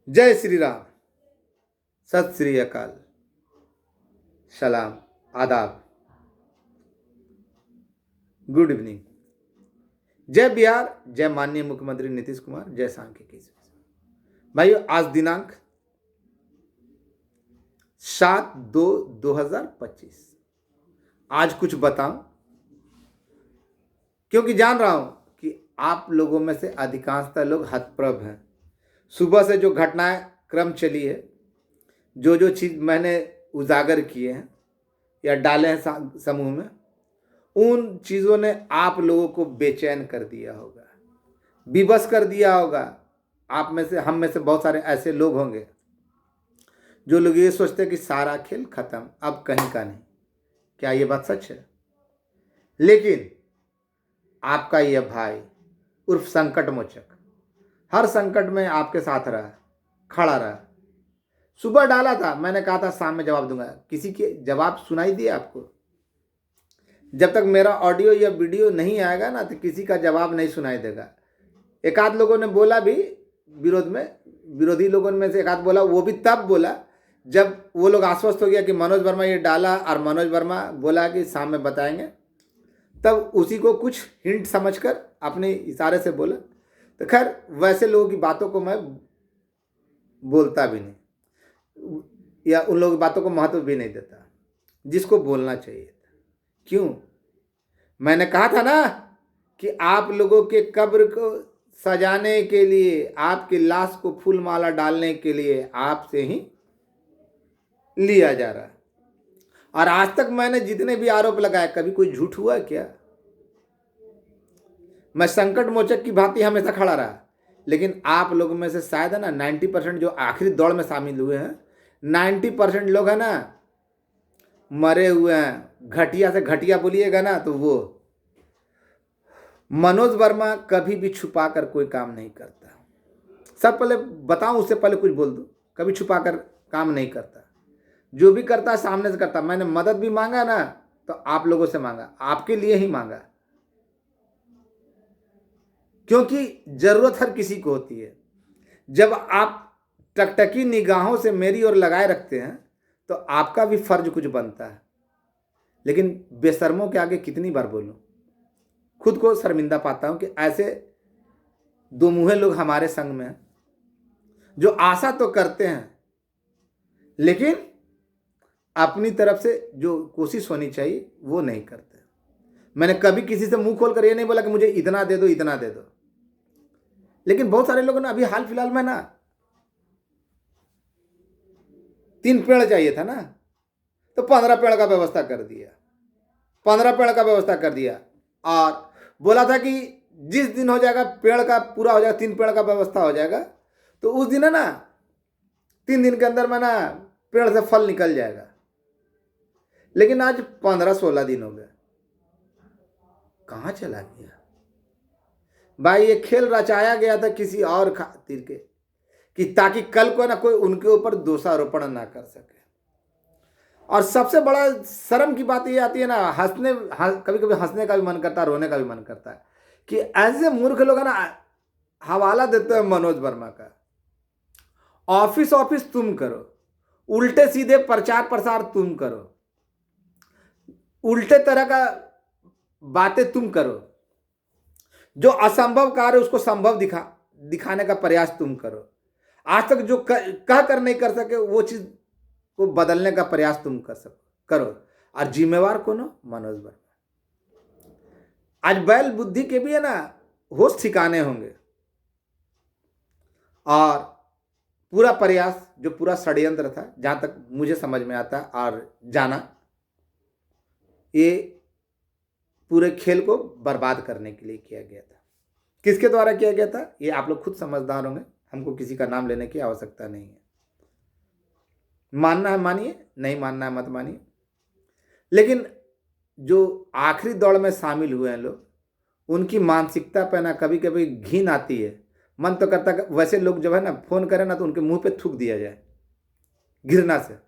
जय श्री राम। सत श्री अकाल। सलाम। आदाब। Good evening. जय बिहार। जय माननीय मुख्यमंत्री नीतीश कुमार। जय सांख्यिकी। भाइयों, आज दिनांक 7/2/2025। आज कुछ बताऊं, क्योंकि जान रहा हूं कि आप लोगों में से अधिकांशतः लोग हतप्रभ हैं। सुबह से जो घटनाएं क्रम चली है, जो जो चीज मैंने उजागर किए हैं या डाले हैं समूह में, उन चीजों ने आप लोगों को बेचैन कर दिया होगा, विवश कर दिया होगा। आप में से, हम में से बहुत सारे ऐसे लोग होंगे जो लोग ये सोचते हैं कि सारा खेल खत्म, अब कहीं का नहीं। क्या ये बात सच है? लेकिन आपका यह भाई उर्फ संकट मोचक हर संकट में आपके साथ रहा, खड़ा रहा। सुबह डाला था, मैंने कहा था शाम में जवाब दूंगा। किसी के जवाब सुनाई दिया आपको? जब तक मेरा ऑडियो या वीडियो नहीं आएगा ना, तो किसी का जवाब नहीं सुनाई देगा। एक आध लोगों ने बोला भी विरोध में, विरोधी लोगों में से एक आध बोला, वो भी तब बोला जब वो लोग आश्वस्त हो गया कि मनोज वर्मा ये डाला और मनोज वर्मा बोला कि शाम में बताएंगे। तब उसी को कुछ हिंट समझकर अपने इशारे से बोला। तो खैर, वैसे लोगों की बातों को मैं बोलता भी नहीं, या उन लोगों की बातों को महत्व भी नहीं देता जिसको बोलना चाहिए था। क्यों? मैंने कहा था ना कि आप लोगों के कब्र को सजाने के लिए, आपकी लाश को फूल माला डालने के लिए आपसे ही लिया जा रहा है। और आज तक मैंने जितने भी आरोप लगाए, कभी कोई झूठ हुआ क्या? मैं संकट मोचक की भांति हमेशा खड़ा रहा। लेकिन आप लोगों में से शायद है ना 90% जो आखिरी दौड़ में शामिल हुए हैं, 90% लोग है ना मरे हुए हैं। घटिया से घटिया बोलिएगा ना तो वो मनोज वर्मा कभी भी छुपा कर कोई काम नहीं करता। सब पहले बताऊं, उससे पहले कुछ बोल दूं, कभी छुपा कर काम नहीं करता। जो भी करता है सामने से करता। मैंने मदद भी मांगा ना तो आप लोगों से मांगा, आपके लिए ही मांगा, क्योंकि जरूरत हर किसी को होती है। जब आप टकटकी निगाहों से मेरी ओर लगाए रखते हैं तो आपका भी फर्ज कुछ बनता है। लेकिन बेशर्मों के आगे कितनी बार बोलूं, खुद को शर्मिंदा पाता हूं कि ऐसे दो मुंहे लोग हमारे संग में हैं, जो आशा तो करते हैं लेकिन अपनी तरफ से जो कोशिश होनी चाहिए वो नहीं करते। मैंने कभी किसी से मुंह खोलकर ये नहीं बोला कि मुझे इतना दे दो, इतना दे दो। लेकिन बहुत सारे लोगों ने अभी हाल फिलहाल में ना 3 पेड़ चाहिए था ना, तो 15 पेड़ का व्यवस्था कर दिया। 15 पेड़ का व्यवस्था कर दिया और बोला था कि जिस दिन हो जाएगा पेड़ का पूरा हो जाएगा, 3 पेड़ का व्यवस्था हो जाएगा, तो उस दिन है ना 3 दिन के अंदर में ना पेड़ से फल निकल जाएगा। लेकिन आज 15-16 दिन हो गए, कहाँ चला गया भाई? ये खेल रचाया गया था किसी और खातिर के, कि ताकि कल को ना कोई उनके ऊपर दोषारोपण ना कर सके। और सबसे बड़ा शर्म की बात ये आती है ना, कभी कभी हंसने का भी मन करता है, रोने का भी मन करता है कि ऐसे मूर्ख लोग है ना हवाला देते हैं मनोज वर्मा का। ऑफिस ऑफिस तुम करो, उल्टे सीधे प्रचार प्रसार तुम करो, उल्टे तरह का बातें तुम करो, जो असंभव कार्य उसको संभव दिखाने का प्रयास तुम करो। आज तक जो कह कर नहीं कर सके वो चीज को बदलने का प्रयास तुम करो। और जिम्मेवार कौन हो? मनोज वर्मा। आज बैल बुद्धि के भी है ना होश ठिकाने होंगे। और पूरा प्रयास, जो पूरा षड्यंत्र था, जहां तक मुझे समझ में आता और जाना, ये पूरे खेल को बर्बाद करने के लिए किया गया था। किसके द्वारा किया गया था ये आप लोग खुद समझदार होंगे, हमको किसी का नाम लेने की आवश्यकता नहीं है। मानना है मानिए, नहीं मानना है मत मानिए। लेकिन जो आखिरी दौड़ में शामिल हुए हैं लोग, उनकी मानसिकता पर ना कभी कभी घिन आती है। मन तो करता है वैसे लोग जब है ना फोन करें ना तो उनके मुंह पे थूक दिया जाए घृणा से।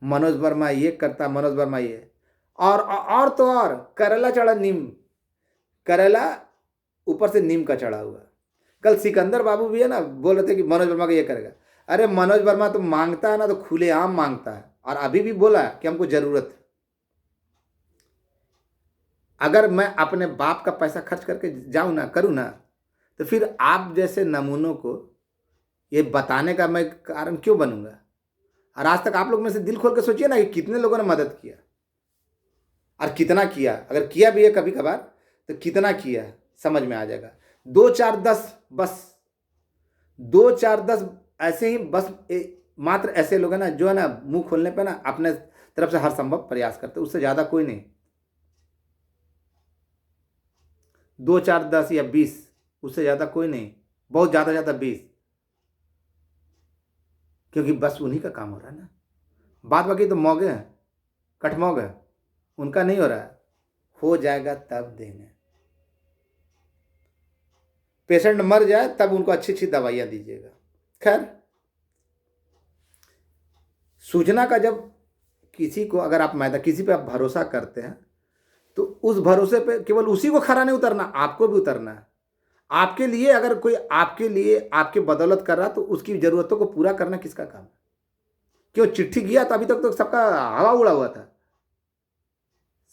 मनोज वर्मा ये करता, मनोज वर्मा ये, और तो और करेला चढ़ा नीम, करेला ऊपर से नीम का चढ़ा हुआ। कल सिकंदर बाबू भी है ना, बोल रहे थे कि मनोज वर्मा को ये करेगा। अरे मनोज वर्मा तो मांगता है ना तो खुलेआम मांगता है, और अभी भी बोला कि हमको जरूरत है। अगर मैं अपने बाप का पैसा खर्च करके जाऊं ना, करूं ना, तो फिर आप जैसे नमूनों को ये बताने का मैं कारण क्यों बनूंगा। और आज तक आप लोग में से दिल खोल के सोचिए ना कि कितने लोगों ने मदद किया और कितना किया। अगर किया भी है कभी कभार तो कितना किया समझ में आ जाएगा। 2 4 10 बस 2 4 10 ऐसे ही बस मात्र ऐसे लोग हैं ना जो है ना मुंह खोलने पे ना अपने तरफ से हर संभव प्रयास करते, उससे ज्यादा कोई नहीं। 2 4 10 या 20, उससे ज्यादा कोई नहीं, बहुत ज्यादा 20, क्योंकि बस उन्हीं का काम हो रहा है ना। बात बाकी तो मौगे हैं, कटमौग है, उनका नहीं हो रहा है। हो जाएगा तब देंगे। पेशेंट मर जाए तब उनको अच्छी अच्छी दवाइयां दीजिएगा। खैर, सूचना का जब किसी को अगर आप किसी पे आप भरोसा करते हैं तो उस भरोसे पे केवल उसी को खरा नहीं उतरना, आपको भी उतरना है। आपके लिए अगर कोई आपके लिए आपके बदौलत कर रहा तो उसकी जरूरतों को पूरा करना किसका काम है। क्यों चिट्ठी किया तो अभी तक तो सबका हवा उड़ा हुआ था,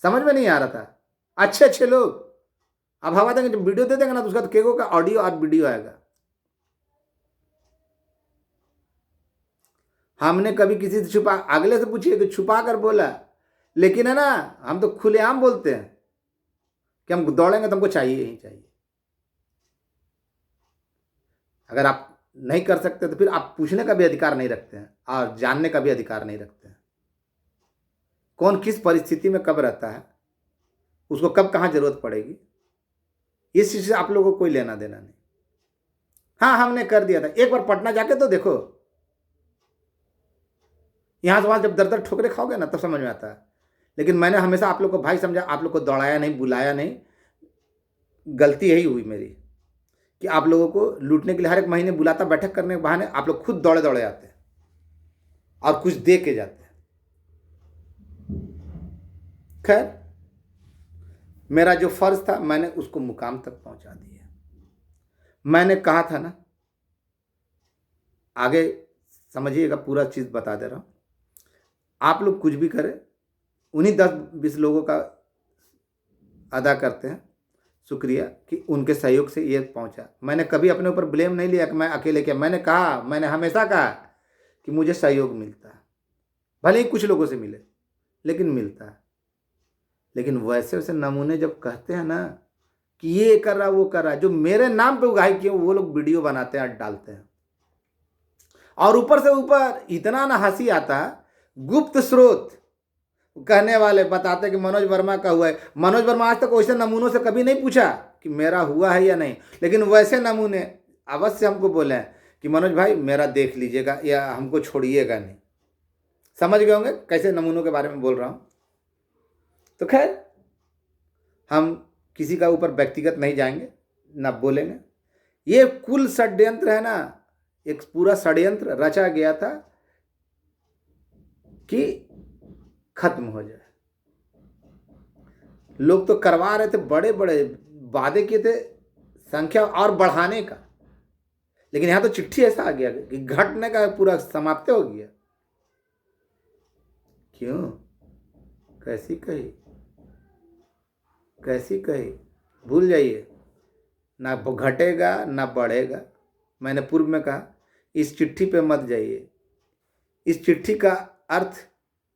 समझ में नहीं आ रहा था। अच्छे अच्छे लोग अब हवा देंगे, जब वीडियो दे देंगे ना तो उसका तो केको का ऑडियो और वीडियो आएगा। हमने कभी किसी से छुपा, अगले से पूछिए कि छुपा कर बोला, लेकिन है ना हम तो खुलेआम बोलते हैं कि हम दौड़ेंगे तो हमको चाहिए ही चाहिए। अगर आप नहीं कर सकते तो फिर आप पूछने का भी अधिकार नहीं रखते हैं और जानने का भी अधिकार नहीं रखते हैं। कौन किस परिस्थिति में कब रहता है, उसको कब कहाँ जरूरत पड़ेगी, इस चीज से आप लोगों को कोई लेना देना नहीं। हाँ, हमने कर दिया था, एक बार पटना जाके तो देखो, यहां से वहां जब दर दर ठोकरे खाओगे ना तब समझ में आता है। लेकिन मैंने हमेशा आप लोग को भाई समझा, आप लोग को दौड़ाया नहीं, बुलाया नहीं। गलती यही हुई मेरी कि आप लोगों को लूटने के लिए हर एक महीने बुलाता, बैठक करने के बहाने आप लोग खुद दौड़े दौड़े आते हैं और कुछ दे के जाते हैं। खैर, मेरा जो फर्ज था मैंने उसको मुकाम तक पहुंचा दिया। मैंने कहा था ना, आगे समझिएगा, पूरा चीज बता दे रहा हूं। आप लोग कुछ भी करें, उन्हीं 10-20 लोगों का अदा करते हैं शुक्रिया कि उनके सहयोग से ये पहुंचा। मैंने कभी अपने ऊपर ब्लेम नहीं लिया कि मैं अकेले किया। मैंने हमेशा कहा कि मुझे सहयोग मिलता है, भले ही कुछ लोगों से मिले लेकिन मिलता है। लेकिन वैसे वैसे नमूने जब कहते हैं ना कि ये कर रहा वो कर रहा, जो मेरे नाम पे उगाही किए वो लोग वीडियो बनाते हैं और डालते हैं। और ऊपर से ऊपर इतना ना हंसी आता है, गुप्त स्रोत कहने वाले बताते कि मनोज वर्मा का हुआ है। मनोज वर्मा आज तक वैसे नमूनों से कभी नहीं पूछा कि मेरा हुआ है या नहीं, लेकिन वैसे नमूने अवश्य हमको बोले कि मनोज भाई मेरा देख लीजिएगा या हमको छोड़िएगा नहीं। समझ गए होंगे कैसे नमूनों के बारे में बोल रहा हूं। तो खैर, हम किसी का ऊपर व्यक्तिगत नहीं जाएंगे, ना बोलेंगे। ये कुल षड्यंत्र है ना, एक पूरा षड्यंत्र रचा गया था कि खत्म हो जाए। लोग तो करवा रहे थे, बड़े बड़े वादे किए थे संख्या और बढ़ाने का, लेकिन यहां तो चिट्ठी ऐसा आ गया कि घटने का पूरा समाप्त हो गया। क्यों? कैसी कही भूल जाइए, ना घटेगा ना बढ़ेगा। मैंने पूर्व में कहा इस चिट्ठी पे मत जाइए, इस चिट्ठी का अर्थ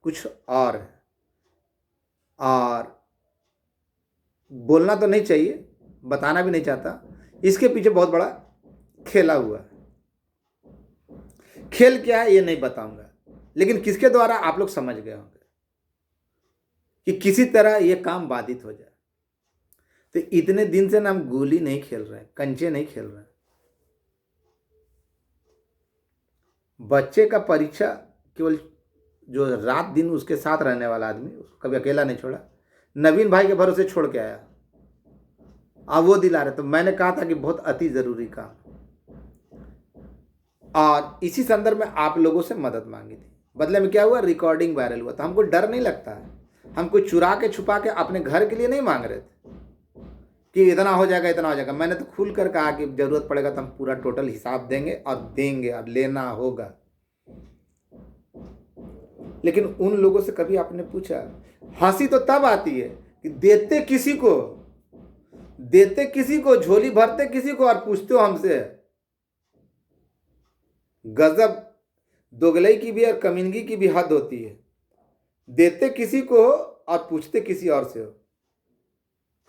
कुछ और है, और बोलना तो नहीं चाहिए, बताना भी नहीं चाहता। इसके पीछे बहुत बड़ा खेला हुआ है। खेल क्या है ये नहीं बताऊंगा, लेकिन किसके द्वारा आप लोग समझ गए होंगे कि किसी तरह ये काम बाधित हो जाए। तो इतने दिन से ना हम गोली नहीं खेल रहे हैं, कंचे नहीं खेल रहे हैं। बच्चे का परीक्षा केवल जो रात दिन उसके साथ रहने वाला आदमी, उसको कभी अकेला नहीं छोड़ा। नवीन भाई के भरोसे छोड़ के आया, अब वो दिला रहे। तो मैंने कहा था कि बहुत अति जरूरी काम, और इसी संदर्भ में आप लोगों से मदद मांगी थी। बदले में क्या हुआ, रिकॉर्डिंग वायरल हुआ। तो हमको डर नहीं लगता है, हम कोई चुरा के छुपा के अपने घर के लिए नहीं मांग रहे थे कि इतना हो जाएगा इतना हो जाएगा। मैंने तो खुल कर कहा कि जरूरत पड़ेगा तो हम पूरा टोटल हिसाब देंगे और लेना होगा। लेकिन उन लोगों से कभी आपने पूछा? हंसी तो तब आती है कि देते किसी को, झोली भरते किसी को और पूछते हो हमसे। गजब दोगलई की भी और कमीनगी की भी हद होती है। देते किसी को हो और पूछते किसी और से हो।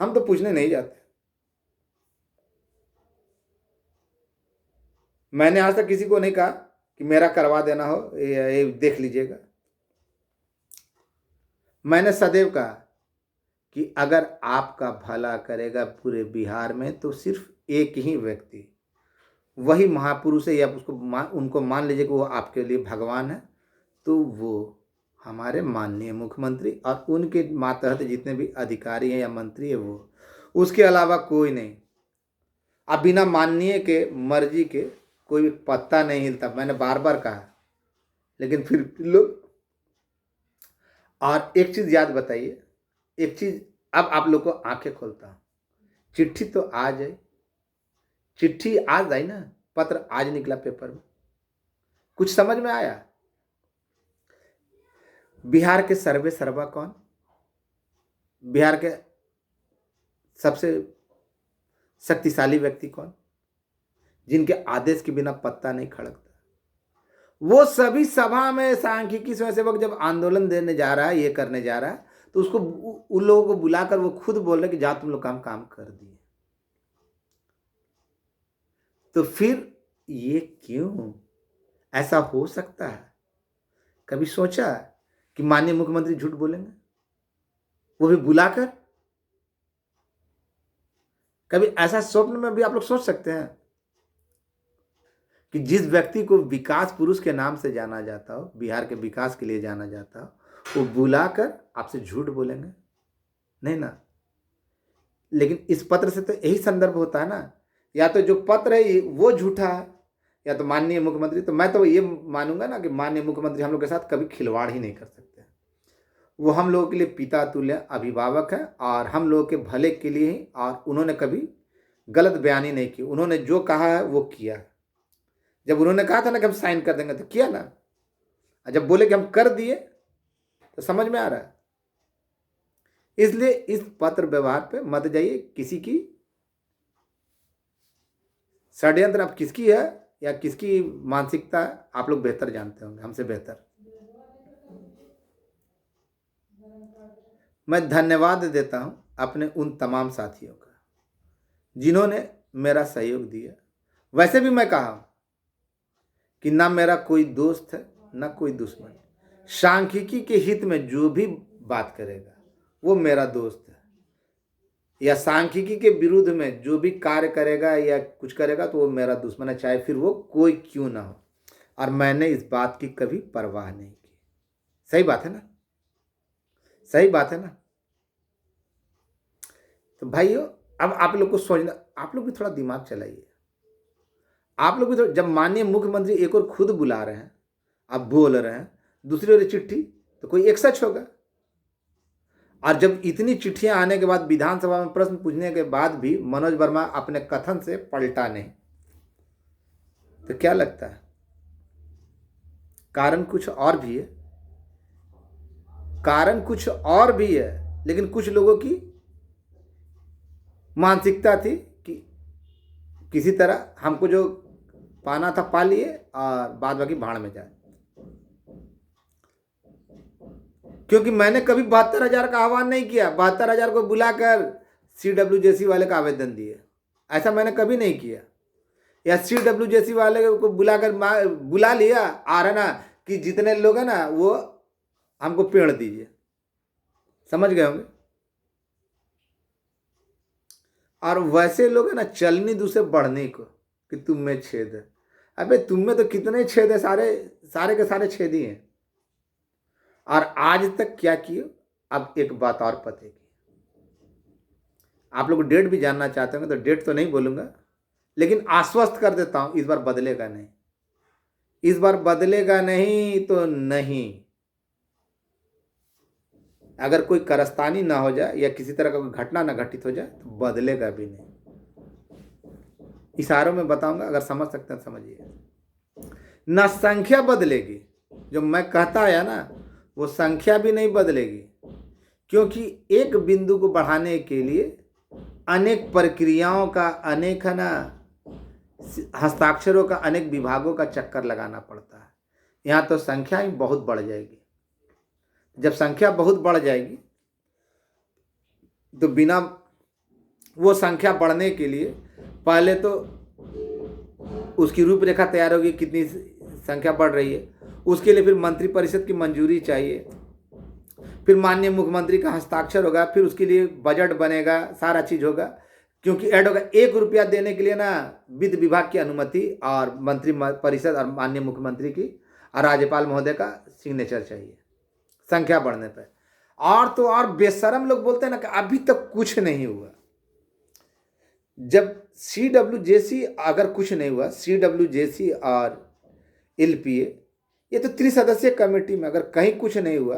हम तो पूछने नहीं जाते। मैंने आज तक किसी को नहीं कहा कि मेरा करवा देना हो, ये देख लीजिएगा। मैंने सदैव कहा कि अगर आपका भला करेगा पूरे बिहार में तो सिर्फ एक ही व्यक्ति, वही महापुरुष है, या उनको मान लीजिए कि वो आपके लिए भगवान है, तो वो हमारे माननीय मुख्यमंत्री और उनके मातहत जितने भी अधिकारी हैं या मंत्री है वो, उसके अलावा कोई नहीं। अब बिना माननीय के, मर्जी के कोई भी पत्ता नहीं हिलता। मैंने बार बार कहा, लेकिन फिर लोग। और एक चीज याद बताइए, एक चीज अब आप लोग को आंखें खोलता हूं। चिट्ठी तो आज आई, चिट्ठी आज आई ना, पत्र आज निकला पेपर में। कुछ समझ में आया? बिहार के सर्वे सर्वा कौन? बिहार के सबसे शक्तिशाली व्यक्ति कौन, जिनके आदेश के बिना पत्ता नहीं खड़कता? वो सभी सभा में सांख्यिकी स्वयंसेवक जब आंदोलन देने जा रहा है, ये करने जा रहा है, तो उसको उन लोगों को बुलाकर वो खुद बोल रहे कि जा तुम लोग काम कर दिए। तो फिर ये क्यों ऐसा हो सकता है? कभी सोचा कि माननीय मुख्यमंत्री झूठ बोलेंगे, वो भी बुलाकर? कभी ऐसा स्वप्न में भी आप लोग सोच सकते हैं कि जिस व्यक्ति को विकास पुरुष के नाम से जाना जाता हो, बिहार के विकास के लिए जाना जाता हो, वो बुलाकर आपसे झूठ बोलेंगे? नहीं ना। लेकिन इस पत्र से तो यही संदर्भ होता है ना, या तो जो पत्र है वो झूठा है, या तो माननीय मुख्यमंत्री। तो मैं तो ये मानूंगा ना कि माननीय मुख्यमंत्री हम लोग के साथ कभी खिलवाड़ ही नहीं कर सकते। वो हम लोगों के लिए पिता तुल्य अभिभावक है, और हम लोगों के भले के लिए ही, और उन्होंने कभी गलत बयानी नहीं की। उन्होंने जो कहा है वो किया। जब उन्होंने कहा था ना कि हम साइन कर देंगे, तो किया ना। जब बोले कि हम कर दिए, तो समझ में आ रहा है। इसलिए इस पत्र व्यवहार पे मत जाइए। किसी की षड्यंत्र अब किसकी है या किसकी मानसिकता आप लोग बेहतर जानते होंगे, हमसे बेहतर। मैं धन्यवाद देता हूं अपने उन तमाम साथियों का जिन्होंने मेरा सहयोग दिया। वैसे भी मैं कहा कि ना मेरा कोई दोस्त है ना कोई दुश्मन। सांख्यिकी के हित में जो भी बात करेगा वो मेरा दोस्त है, या सांख्यिकी के विरुद्ध में जो भी कार्य करेगा या कुछ करेगा तो वो मेरा दुश्मन है, चाहे फिर वो कोई क्यों ना हो। और मैंने इस बात की कभी परवाह नहीं की। सही बात है ना? सही बात है ना? तो भाइयों, अब आप लोग को सोचना, आप लोग भी थोड़ा दिमाग चलाइए। आप लोग भी थोड़ा, जब माननीय मुख्यमंत्री एक और खुद बुला रहे हैं, आप बोल रहे हैं, दूसरी ओर चिट्ठी, तो कोई एक सच होगा। और जब इतनी चिट्ठियां आने के बाद, विधानसभा में प्रश्न पूछने के बाद भी मनोज वर्मा अपने कथन से पलटा नहीं, तो क्या लगता है? कारण कुछ और भी है। कारण कुछ और भी है, लेकिन कुछ लोगों की मानसिकता थी कि किसी तरह हमको जो पाना था पा लिए और बाद बाकी भाड़ में जाए। क्योंकि मैंने कभी 72,000 का आह्वान नहीं किया, 72,000 को बुलाकर CWJC वाले का आवेदन दिए, ऐसा मैंने कभी नहीं किया। या CWJC वाले को बुलाकर बुला लिया आ रहा ना कि जितने लोग हैं ना वो हमको पेड़ दीजिए। समझ गए होंगे? और वैसे लोग है ना चलनी दूसरे बढ़ने को कि तुम में छेद है। अबे तुम में तो कितने छेद है, सारे के सारे छेद ही हैं। और आज तक क्या किए? अब एक बात और पते की, आप लोग डेट भी जानना चाहते होंगे तो डेट तो नहीं बोलूंगा, लेकिन आश्वस्त कर देता हूं, इस बार बदलेगा नहीं। इस बार बदलेगा नहीं तो नहीं। अगर कोई कारस्तानी ना हो जाए या किसी तरह का कोई घटना ना घटित हो जाए तो बदलेगा भी नहीं। इशारों में बताऊंगा, अगर समझ सकते हैं समझिए। ना संख्या बदलेगी, जो मैं कहता आया ना वो संख्या भी नहीं बदलेगी, क्योंकि एक बिंदु को बढ़ाने के लिए अनेक प्रक्रियाओं का, अनेक है ना हस्ताक्षरों का, अनेक विभागों का चक्कर लगाना पड़ता है। यहाँ तो संख्या ही बहुत बढ़ जाएगी। जब संख्या बहुत बढ़ जाएगी तो बिना वो संख्या बढ़ने के लिए पहले तो उसकी रूपरेखा तैयार होगी, कितनी संख्या बढ़ रही है, उसके लिए फिर मंत्री परिषद की मंजूरी चाहिए, फिर माननीय मुख्यमंत्री का हस्ताक्षर होगा, फिर उसके लिए बजट बनेगा, सारा चीज होगा, क्योंकि ऐड होगा। 1 रुपया देने के लिए ना वित्त विभाग की अनुमति और मंत्री परिषद और माननीय मुख्यमंत्री की और राज्यपाल महोदय का सिग्नेचर चाहिए संख्या बढ़ने पर। और तो और बेशरम लोग बोलते हैं ना कि अभी तक कुछ नहीं हुआ। जब CWJC अगर कुछ नहीं हुआ, CWJC और LPA ये तो त्रिसदस्यीय कमेटी में अगर कहीं कुछ नहीं हुआ,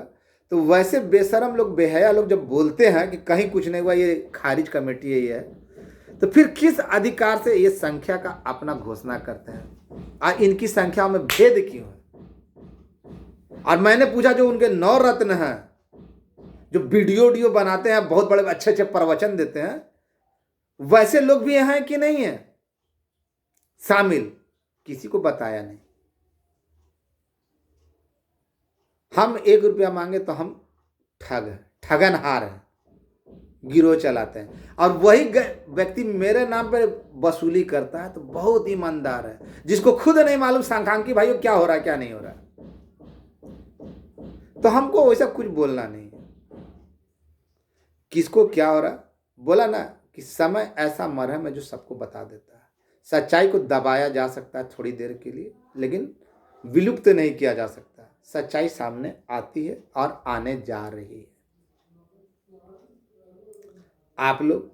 तो वैसे बेशरम लोग, बेहया लोग जब बोलते हैं कि कहीं कुछ नहीं हुआ, ये खारिज कमेटी है, ये है, तो फिर किस अधिकार से ये संख्या का अपना घोषणा करते हैं? और इनकी संख्या में भेद क्यों है? और मैंने पूछा जो उनके 9 रत्न हैं, जो वीडियो बनाते हैं, बहुत बड़े अच्छे अच्छे प्रवचन देते हैं, वैसे लोग भी हैं कि नहीं है शामिल? किसी को बताया नहीं। हम 1 रुपया मांगे तो हम ठगनहार हैं, गिरोह चलाते हैं। और वही व्यक्ति मेरे नाम पर वसूली करता है तो बहुत ईमानदार है, जिसको खुद नहीं मालूम सांख्यिकी भाई क्या हो रहा है क्या नहीं हो रहा है। तो हमको वैसा कुछ बोलना नहीं है, किसको क्या हो रहा है। बोला ना कि समय ऐसा मरहम है जो सबको बता देता है। सच्चाई को दबाया जा सकता है थोड़ी देर के लिए, लेकिन विलुप्त नहीं किया जा सकता। सच्चाई सामने आती है और आने जा रही है। आप लोग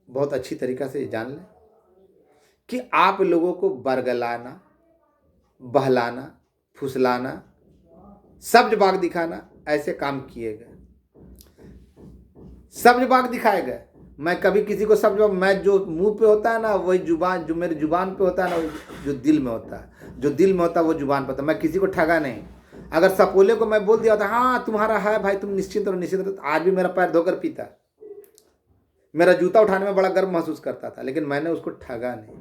बहुत अच्छी तरीक़ा से जान लें कि आप लोगों को बरगलाना, बहलाना, फुसलाना, सब्ज-बाग दिखाना, ऐसे काम किए गए, सब्ज-बाग दिखाए गए। मैं कभी किसी को सब्ज, मैं जो मुंह पे होता है ना वही जुबान, जो मेरी जुबान पे होता है ना जो दिल में होता है, जो दिल में होता है वो जुबान पे होता है। मैं किसी को ठगा नहीं। अगर सपोले को मैं बोल दिया था हाँ तुम्हारा है भाई, तुम निश्चिंत रहो निश्चिंत रहो, आज भी मेरा पैर धोकर पीता, मेरा जूता उठाने में बड़ा गर्व महसूस करता था, लेकिन मैंने उसको ठगा नहीं।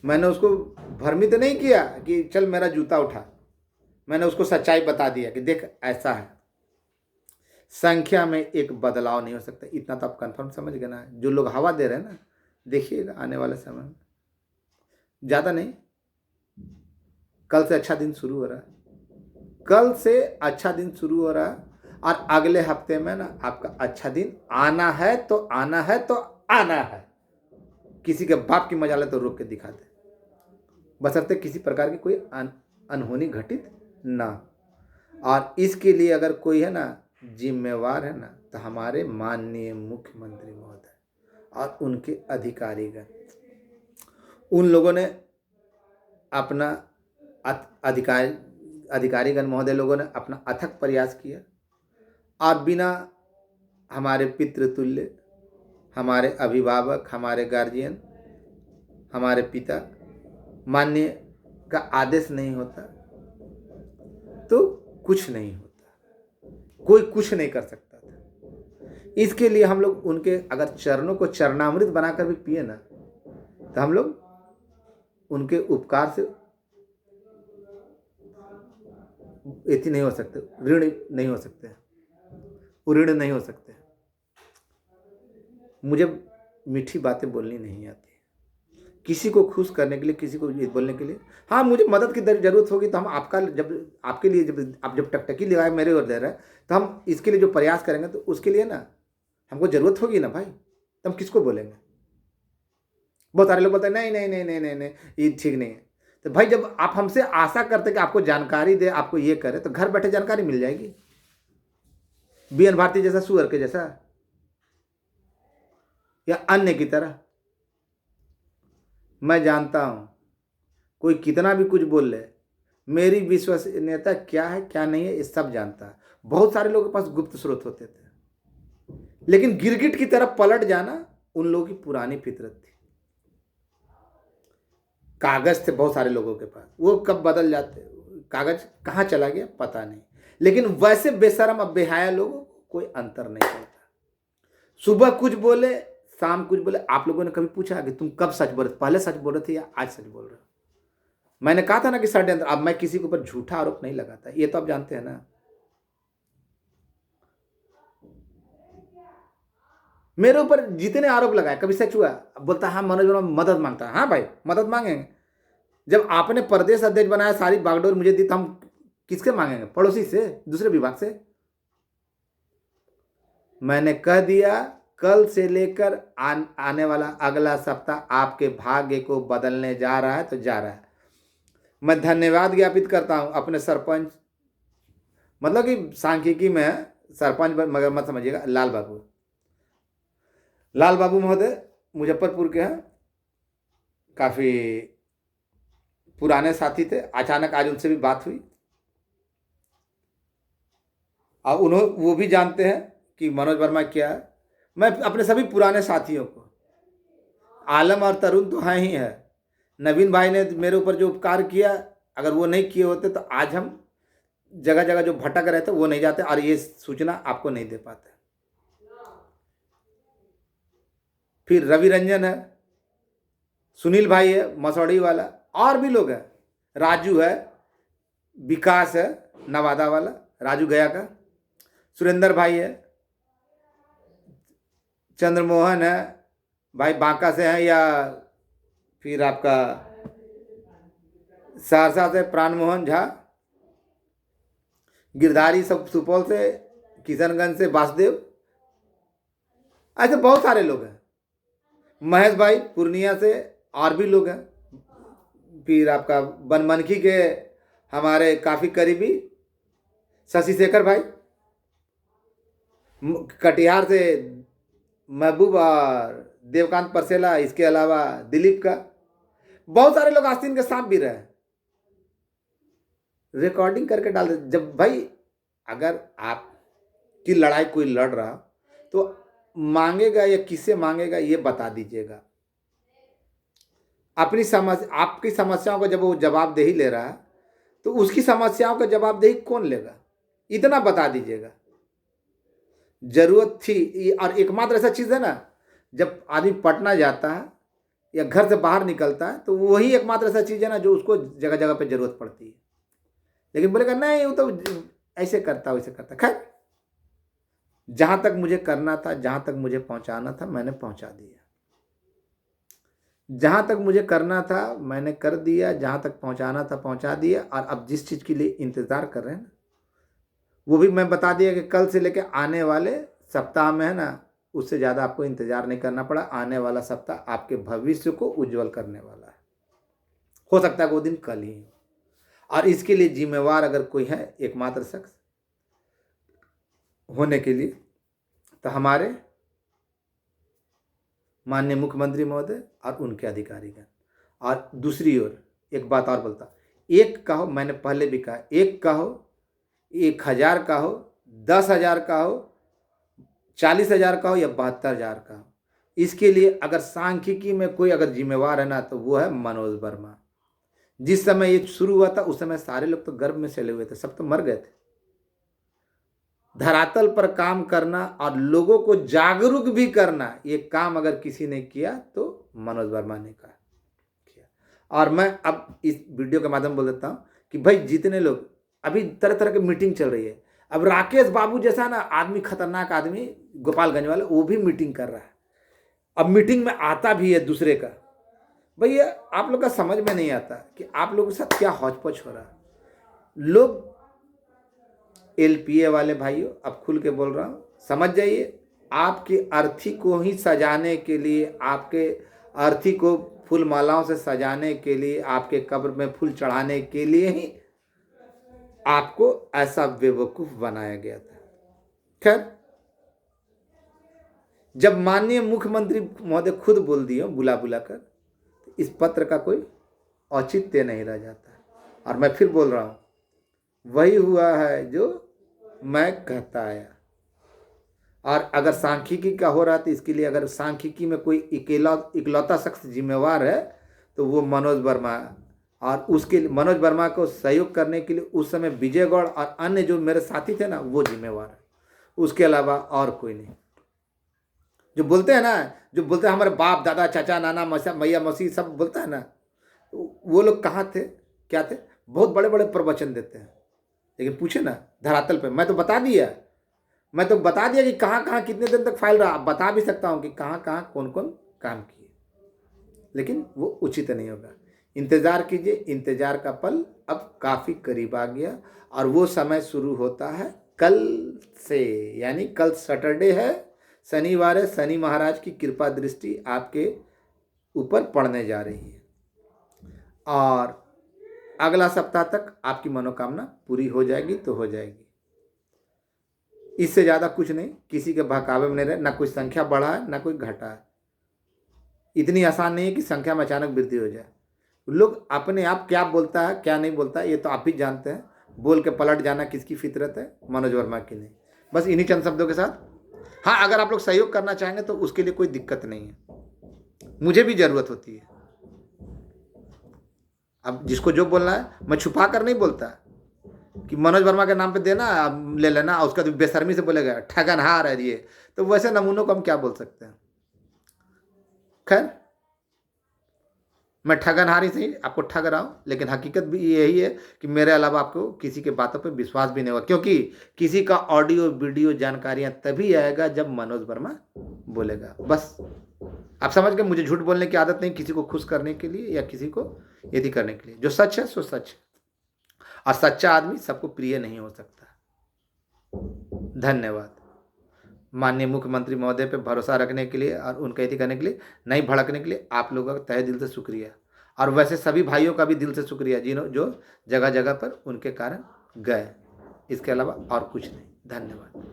मैंने उसको भ्रमित नहीं किया कि चल मेरा जूता उठा। मैंने उसको सच्चाई बता दिया कि देख ऐसा है। संख्या में एक बदलाव नहीं हो सकता, इतना तो आप कंफर्म समझ गए ना। जो लोग हवा दे रहे हैं ना, देखिएगा आने वाले समय में, ज़्यादा नहीं, कल से अच्छा दिन शुरू हो रहा है, कल से अच्छा दिन शुरू हो रहा है। और अगले हफ्ते में ना आपका अच्छा दिन आना है तो आना है तो आना है। किसी के बाप की मजाले तो रोक के दिखा दे, बशर्ते किसी प्रकार की कोई अनहोनी घटित ना। और इसके लिए अगर कोई है ना जिम्मेवार है ना, तो हमारे माननीय मुख्यमंत्री महोदय और उनके अधिकारीगण, उन लोगों ने अपना अधिकारीगण महोदय लोगों ने अपना अथक प्रयास किया, और बिना हमारे पितृतुल्य, हमारे अभिभावक, हमारे गार्जियन, हमारे पिता माननीय का आदेश नहीं होता तो कुछ नहीं होता, कोई कुछ नहीं कर सकता था। इसके लिए हम लोग उनके अगर चरणों को चरणामृत बनाकर भी पिए ना, तो हम लोग उनके उपकार से इतनी नहीं हो सकते, ऋण नहीं हो सकते, ऋण नहीं हो सकते। मुझे मीठी बातें बोलनी नहीं आती, किसी को खुश करने के लिए, किसी को बोलने के लिए। हाँ, मुझे मदद की जरूरत होगी तो हम आपका जब आपके लिए जब आप जब टकटकी लगाए मेरे ओर दे रहे हैं, तो हम इसके लिए जो प्रयास करेंगे तो उसके लिए ना हमको जरूरत होगी ना भाई, तो हम किसको बोलेंगे? बहुत सारे लोग बोलते हैं नहीं नहीं नहीं नहीं नहीं नहीं ये ठीक नहीं है। तो भाई जब आप हमसे आशा करते कि आपको जानकारी दे, आपको ये करे, तो घर बैठे जानकारी मिल जाएगी। BN भारती जैसा सुअर के जैसा या अन्य की तरह। मैं जानता हूं कोई कितना भी कुछ बोल ले, मेरी विश्वसनीयता क्या है क्या नहीं है ये सब जानता है। बहुत सारे लोगों के पास गुप्त स्रोत होते थे, लेकिन गिरगिट की तरफ पलट जाना उन लोगों की पुरानी फितरत थी। कागज थे बहुत सारे लोगों के पास, वो कब बदल जाते, कागज कहाँ चला गया पता नहीं, लेकिन वैसे बेशरम अब बेहाया लोगों को कोई अंतर नहीं पड़ता। सुबह कुछ बोले, शाम कुछ बोले। आप लोगों ने कभी पूछा कि तुम कब सच बोल रहे थे, पहले सच बोल रहे थे या आज सच बोल रहे हो? मैंने कहा था ना कि षड्यंत्र। अब मैं किसी के ऊपर झूठा आरोप नहीं लगाता, ये तो आप जानते हैं ना। मेरे ऊपर जितने आरोप लगाए कभी सच हुआ? बोलता हाँ मनोज वर्मा मदद मांगता है। हाँ भाई मदद मांगेंगे। जब आपने प्रदेश अध्यक्ष बनाया, सारी बागडोर मुझे दी, तो हम किसके मांगेंगे? पड़ोसी से, दूसरे विभाग से। मैंने कह दिया कल से लेकर आने वाला अगला सप्ताह आपके भाग्य को बदलने जा रहा है, तो जा रहा है। मैं धन्यवाद ज्ञापित करता हूं अपने सरपंच, मतलब कि सांख्यिकी में सरपंच, मगर मत समझिएगा, लाल बाबू महोदय मुजफ्फरपुर के हैं, काफ़ी पुराने साथी थे। अचानक आज उनसे भी बात हुई और वो भी जानते हैं कि मनोज वर्मा क्या है। मैं अपने सभी पुराने साथियों को, आलम और तरुण तो हैं ही है, नवीन भाई ने मेरे ऊपर जो उपकार किया, अगर वो नहीं किए होते तो आज हम जगह जगह जो भटक रहे थे वो नहीं जाते और ये सूचना आपको नहीं दे पाते। फिर रवि रंजन है, सुनील भाई है मसौड़ी वाला, और भी लोग हैं, राजू है, विकास है नवादा वाला, राजू गया का, सुरेंद्र भाई है, चंद्रमोहन है भाई बांका से हैं, या फिर आपका सहरसा से प्राणमोहन झा, गिरधारी सब सुपौल से, किशनगंज से वासुदेव, ऐसे बहुत सारे लोग हैं। महेश भाई पूर्णिया से, और भी लोग हैं। फिर आपका बनमनखी के हमारे काफ़ी करीबी शशि शेखर भाई, कटिहार से महबूब और देवकांत परसेला, इसके अलावा दिलीप का, बहुत सारे लोग आस्तीन के सांप भी रहे, रिकॉर्डिंग करके डाल दे। जब भाई अगर आपकी लड़ाई कोई लड़ रहा तो मांगेगा या किससे मांगेगा ये बता दीजिएगा। अपनी समस्या, आपकी समस्याओं का जब वो जवाबदेही ले रहा है तो उसकी समस्याओं का जवाबदेही कौन लेगा, इतना बता दीजिएगा। जरूरत थी, और एकमात्र ऐसा चीज़ है ना, जब आदमी पटना जाता है या घर से बाहर निकलता है तो वही एकमात्र ऐसा चीज़ है ना जो उसको जगह जगह पे जरूरत पड़ती है। लेकिन बोलेगा नहीं वो तो ऐसे करता वैसे करता। खैर, जहां तक मुझे करना था, जहां तक मुझे पहुंचाना था, मैंने पहुंचा दिया। जहां तक मुझे करना था मैंने कर दिया, जहां तक पहुंचाना था पहुंचा दिया। और अब जिस चीज़ के लिए इंतज़ार कर रहे हैं ना, वो भी मैं बता दिया कि कल से लेकर आने वाले सप्ताह में है ना, उससे ज़्यादा आपको इंतज़ार नहीं करना पड़ा। आने वाला सप्ताह आपके भविष्य को उज्जवल करने वाला है। हो सकता है वो दिन कल ही हो, और इसके लिए जिम्मेवार अगर कोई है एकमात्र शख्स होने के लिए, तो हमारे माननीय मुख्यमंत्री महोदय और उनके अधिकारीगण। और दूसरी ओर एक बात और बोलता, एक का हो, मैंने पहले भी कहा, एक का हो, 1000 का हो, 10,000 का हो, 40,000 का हो या 72,000 का हो, इसके लिए अगर सांख्यिकी में कोई अगर जिम्मेवार है ना, तो वो है मनोज वर्मा। जिस समय ये शुरू हुआ था उस समय सारे लोग तो गर्भ में चले हुए थे, सब तो मर गए थे। धरातल पर काम करना और लोगों को जागरूक भी करना, ये काम अगर किसी ने किया तो मनोज वर्मा ने किया। और मैं अब इस वीडियो के माध्यम बोल देता हूँ कि भाई जितने लोग, अभी तरह तरह की मीटिंग चल रही है। अब राकेश बाबू जैसा ना आदमी, खतरनाक आदमी, गोपालगंज वाला, वो भी मीटिंग कर रहा है। अब मीटिंग में आता भी है दूसरे का। भैया आप लोग का समझ में नहीं आता कि आप लोगों के साथ क्या हौच-पौच हो रहा है। लोग एलपीए वाले भाइयों, अब खुल के बोल रहा हूँ, समझ जाइए, आपकी अर्थी को ही सजाने के लिए, आपके अर्थी को फूल मालाओं से सजाने के लिए, आपके कब्र में फूल चढ़ाने के लिए ही आपको ऐसा बेवकूफ बनाया गया था। खैर, जब माननीय मुख्यमंत्री महोदय खुद बोल दिए बुला बुलाकर, तो इस पत्र का कोई औचित्य नहीं रह जाता। और मैं फिर बोल रहा हूँ, वही हुआ है जो मैं कहता आया। और अगर सांख्यिकी का हो रहा तो इसके लिए अगर सांख्यिकी में कोई इकलौता शख्स जिम्मेवार है तो वो मनोज वर्मा है। और उसके लिए मनोज वर्मा को सहयोग करने के लिए उस समय विजय गौड़ और अन्य जो मेरे साथी थे ना वो जिम्मेवार है, उसके अलावा और कोई नहीं। जो बोलते हैं ना, जो बोलते हैं हमारे बाप दादा चाचा नाना मसा मैया मसीह सब बोलता है ना, वो लोग कहाँ थे, क्या थे? बहुत बड़े बड़े प्रवचन देते हैं, लेकिन पूछे ना धरातल पे, मैं तो बता दिया कि कहाँ कहाँ कितने दिन तक फाइल रहा, बता भी सकता हूँ कि कहाँ कहाँ कौन कौन काम किए, लेकिन वो उचित नहीं होगा। इंतज़ार कीजिए, इंतज़ार का पल अब काफ़ी करीब आ गया और वो समय शुरू होता है कल से, यानी कल सैटरडे है, शनिवार है। शनि महाराज की कृपा दृष्टि आपके ऊपर पड़ने जा रही है और अगला सप्ताह तक आपकी मनोकामना पूरी हो जाएगी तो हो जाएगी। इससे ज़्यादा कुछ नहीं, किसी के बहकावे में नहीं रहे, ना कोई संख्या बढ़ा है ना कोई घटा है। इतनी आसान नहीं है कि संख्या में अचानक वृद्धि हो जाए। लोग अपने आप क्या बोलता है क्या नहीं बोलता है ये तो आप ही जानते हैं, बोल के पलट जाना किसकी फितरत है, मनोज वर्मा की नहीं। बस इन्हीं चंद शब्दों के साथ, हाँ अगर आप लोग सहयोग करना चाहेंगे तो उसके लिए कोई दिक्कत नहीं है, मुझे भी ज़रूरत होती है। अब जिसको जो बोलना है, मैं छुपा कर नहीं बोलता कि मनोज वर्मा के नाम पे देना अब ले लेना, उसका तो बेशर्मी से बोलेगा ठगनहार है ये, तो वैसे नमूनों को हम क्या बोल सकते हैं। खैर, मैं ठगनहार ही सही आपको ठग रहा हूँ, लेकिन हकीकत भी यही है कि मेरे अलावा आपको किसी के बातों पे विश्वास भी नहीं होगा, क्योंकि किसी का ऑडियो वीडियो जानकारियाँ तभी आएगा जब मनोज वर्मा बोलेगा। बस आप समझ गए, मुझे झूठ बोलने की आदत नहीं, किसी को खुश करने के लिए या किसी को यदि करने के लिए। जो सच है सो सच है, और सच्चा आदमी सबको प्रिय नहीं हो सकता। धन्यवाद। माननीय मुख्यमंत्री महोदय पे भरोसा रखने के लिए और उनका यदि करने के लिए, नहीं भड़कने के लिए आप लोगों का तहे दिल से शुक्रिया। और वैसे सभी भाइयों का भी दिल से शुक्रिया जिन्हों जो जगह जगह पर उनके कारण गए। इसके अलावा और कुछ नहीं। धन्यवाद।